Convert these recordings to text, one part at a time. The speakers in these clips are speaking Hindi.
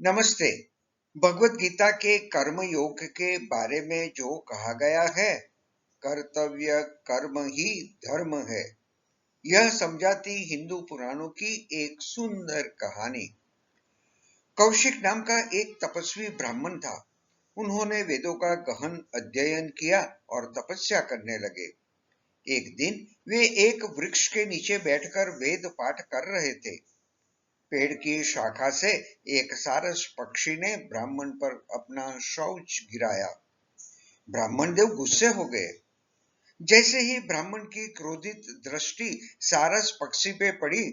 नमस्ते। भगवत गीता के कर्म योग के बारे में जो कहा गया है, कर्तव्य कर्म ही धर्म है, यह समझाती हिंदू पुराणों की एक सुंदर कहानी। कौशिक नाम का एक तपस्वी ब्राह्मण था। उन्होंने वेदों का गहन अध्ययन किया और तपस्या करने लगे। एक दिन वे एक वृक्ष के नीचे बैठकर वेद पाठ कर रहे थे। पेड़ की शाखा से एक सारस पक्षी ने ब्राह्मण पर अपना शौच गिराया। ब्राह्मण देव गुस्से हो गए। जैसे ही ब्राह्मण की क्रोधित दृष्टि सारस पक्षी पे पड़ी,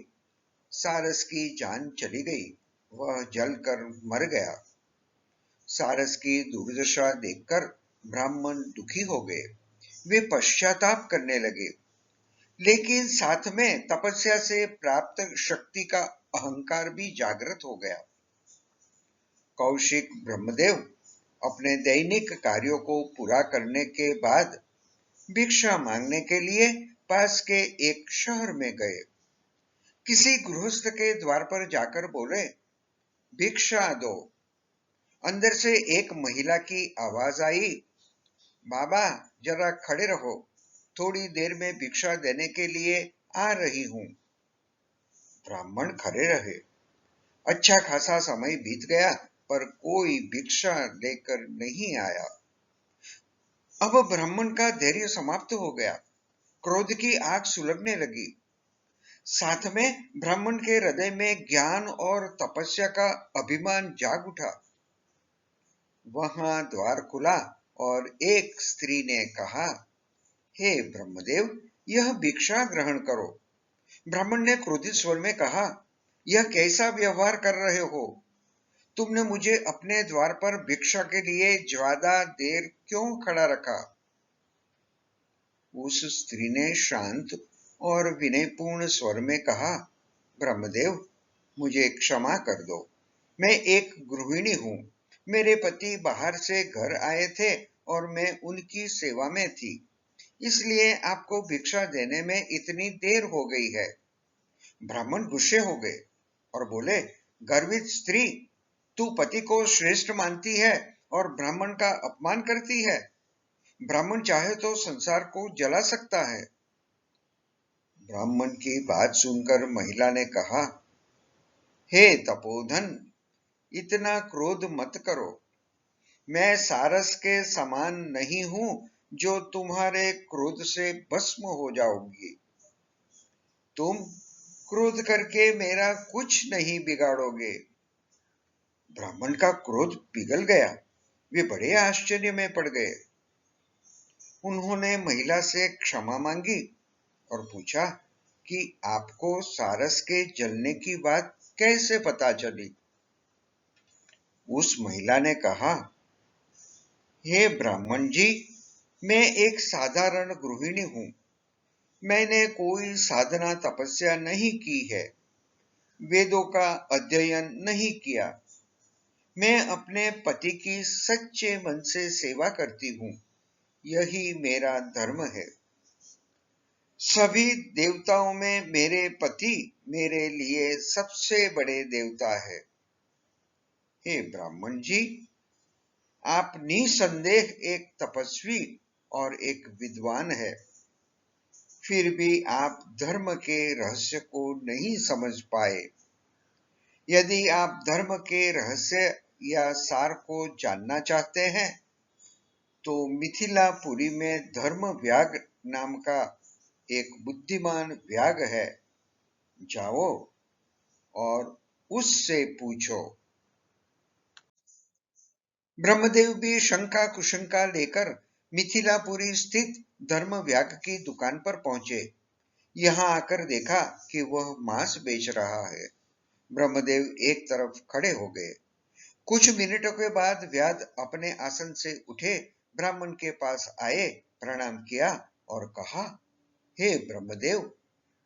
सारस की जान चली गई। वह जलकर मर गया। सारस की दुर्दशा देखकर ब्राह्मण दुखी हो गए। वे पश्चाताप करने लगे, लेकिन साथ में तपस्या से प्राप्त शक्ति का अहंकार भी जागृत हो गया। कौशिक ब्रह्मदेव अपने दैनिक कार्यों को पूरा करने के बाद भिक्षा मांगने के लिए पास के एक शहर में गए। किसी गृहस्थ के द्वार पर जाकर बोले, भिक्षा दो। अंदर से एक महिला की आवाज आई, बाबा जरा खड़े रहो, थोड़ी देर में भिक्षा देने के लिए आ रही हूं। ब्राह्मण खड़े रहे। अच्छा खासा समय बीत गया, पर कोई भिक्षा लेकर नहीं आया। अब ब्राह्मण का धैर्य समाप्त हो गया। क्रोध की आग सुलगने लगी। साथ में ब्राह्मण के हृदय में ज्ञान और तपस्या का अभिमान जाग उठा। वहां द्वार खुला और एक स्त्री ने कहा, हे ब्रह्मदेव, यह भिक्षा ग्रहण करो। ब्राह्मण ने क्रोधित स्वर में कहा, यह कैसा व्यवहार कर रहे हो? तुमने मुझे अपने द्वार पर भिक्षा के लिए ज्यादा देर क्यों खड़ा रखा? उस स्त्री ने शांत और विनयपूर्ण स्वर में कहा, ब्रह्मदेव, मुझे क्षमा कर दो। मैं एक गृहिणी हूं। मेरे पति बाहर से घर आए थे और मैं उनकी सेवा में थी, इसलिए आपको भिक्षा देने में इतनी देर हो गई है। ब्राह्मण गुस्से हो गए और बोले, गर्वित स्त्री, तू पति को श्रेष्ठ मानती है और ब्राह्मण का अपमान करती है। ब्राह्मण चाहे तो संसार को जला सकता है। ब्राह्मण की बात सुनकर महिला ने कहा, हे तपोधन, इतना क्रोध मत करो। मैं सारस के समान नहीं हूं जो तुम्हारे क्रोध से भस्म हो जाओगी। तुम क्रोध करके मेरा कुछ नहीं बिगाड़ोगे। ब्राह्मण का क्रोध पिघल गया। वे बड़े आश्चर्य में पड़ गए। उन्होंने महिला से क्षमा मांगी और पूछा कि आपको सारस के जलने की बात कैसे पता चली? उस महिला ने कहा, हे ब्राह्मण जी, मैं एक साधारण गृहिणी हूं। मैंने कोई साधना तपस्या नहीं की है, वेदों का अध्ययन नहीं किया। मैं अपने पति की सच्चे मन से सेवा करती हूं। यही मेरा धर्म है। सभी देवताओं में मेरे पति मेरे लिए सबसे बड़े देवता है। हे ब्राह्मण जी, आप निसंदेह एक तपस्वी और एक विद्वान है। फिर भी आप धर्म के रहस्य को नहीं समझ पाए। यदि आप धर्म के रहस्य या सार को जानना चाहते हैं, तो मिथिलापुरी में धर्म व्याग नाम का एक बुद्धिमान व्याग है। जाओ और उससे पूछो। ब्रह्मदेव भी शंका कुशंका लेकर मिथिलापुरी स्थित धर्म व्याग की दुकान पर पहुंचे। यहां आकर देखा कि वह मांस बेच रहा है। ब्रह्मदेव एक तरफ खड़े हो गए। कुछ मिनटों के बाद व्याध अपने आसन से उठे, ब्राह्मण के पास आए, प्रणाम किया और कहा, हे ब्रह्मदेव,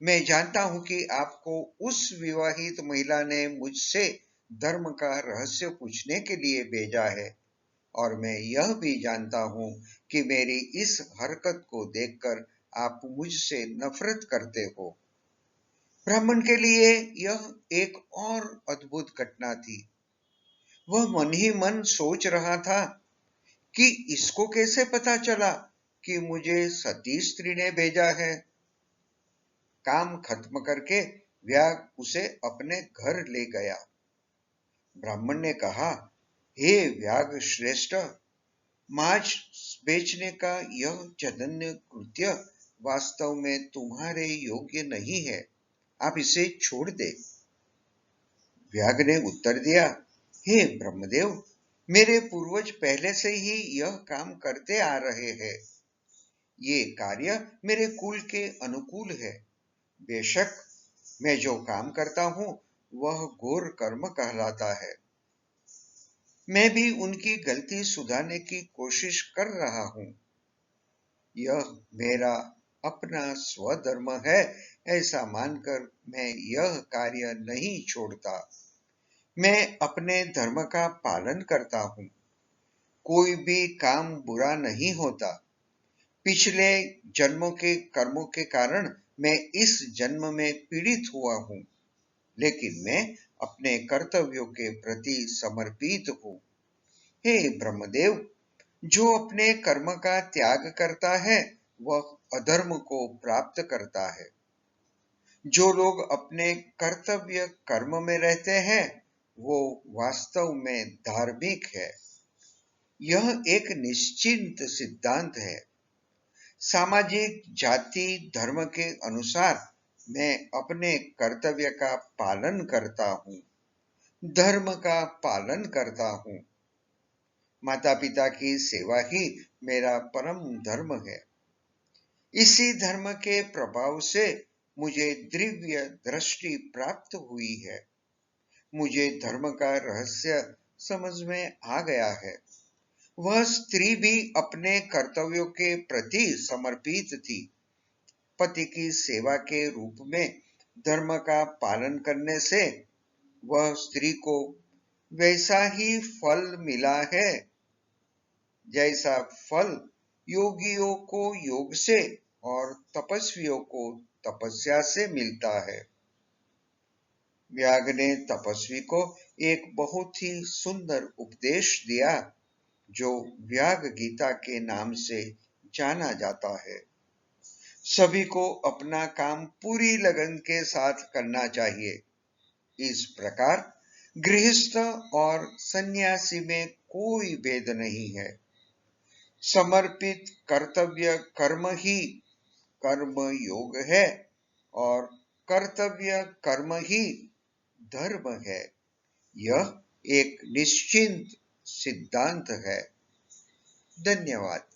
मैं जानता हूं कि आपको उस विवाहित महिला ने मुझसे धर्म का रहस्य पूछने के लिए भेजा है, और मैं यह भी जानता हूं कि मेरी इस हरकत को देखकर आप मुझसे नफरत करते हो। ब्राह्मण के लिए यह एक और अद्भुत घटना थी। वह मन ही मन सोच रहा था कि इसको कैसे पता चला कि मुझे सती स्त्री ने भेजा है। काम खत्म करके व्याग उसे अपने घर ले गया। ब्राह्मण ने कहा, हे व्याग श्रेष्ठ, मांस बेचने का यह जघन्य कृत्य वास्तव में तुम्हारे योग्य नहीं है, आप इसे छोड़ दे। व्याग ने उत्तर दिया, हे ब्रह्मदेव, मेरे पूर्वज पहले से ही यह काम करते आ रहे हैं। ये कार्य मेरे कुल के अनुकूल है। बेशक मैं जो काम करता हूं वह घोर कर्म कहलाता है। मैं भी उनकी गलती सुधारने की कोशिश कर रहा हूं। यह मेरा अपना स्वधर्म है, ऐसा मानकर मैं यह कार्य नहीं छोड़ता। मैं अपने धर्म का पालन करता हूं। कोई भी काम बुरा नहीं होता। पिछले जन्मों के कर्मों के कारण मैं इस जन्म में पीड़ित हुआ हूं, लेकिन मैं अपने कर्तव्यों के प्रति समर्पित हूं। हे ब्रह्मदेव, जो अपने कर्म का त्याग करता है वह अधर्म को प्राप्त करता है। जो लोग अपने कर्तव्य कर्म में रहते हैं वो वास्तव में धार्मिक है। यह एक निश्चित सिद्धांत है। सामाजिक जाति धर्म के अनुसार मैं अपने कर्तव्य का पालन करता हूँ, धर्म का पालन करता हूँ। माता पिता की सेवा ही मेरा परम धर्म है। इसी धर्म के प्रभाव से मुझे दिव्य दृष्टि प्राप्त हुई है। मुझे धर्म का रहस्य समझ में आ गया है। वह स्त्री भी अपने कर्तव्यों के प्रति समर्पित थी। पति की सेवा के रूप में धर्म का पालन करने से वह स्त्री को वैसा ही फल मिला है जैसा फल योगियों को योग से और तपस्वियों को तपस्या से मिलता है। व्याग ने तपस्वी को एक बहुत ही सुंदर उपदेश दिया जो व्याग गीता के नाम से जाना जाता है। सभी को अपना काम पूरी लगन के साथ करना चाहिए। इस प्रकार गृहस्थ और सन्यासी में कोई भेद नहीं है। समर्पित कर्तव्य कर्म ही कर्म योग है और कर्तव्य कर्म ही धर्म है। यह एक निश्चित सिद्धांत है। धन्यवाद।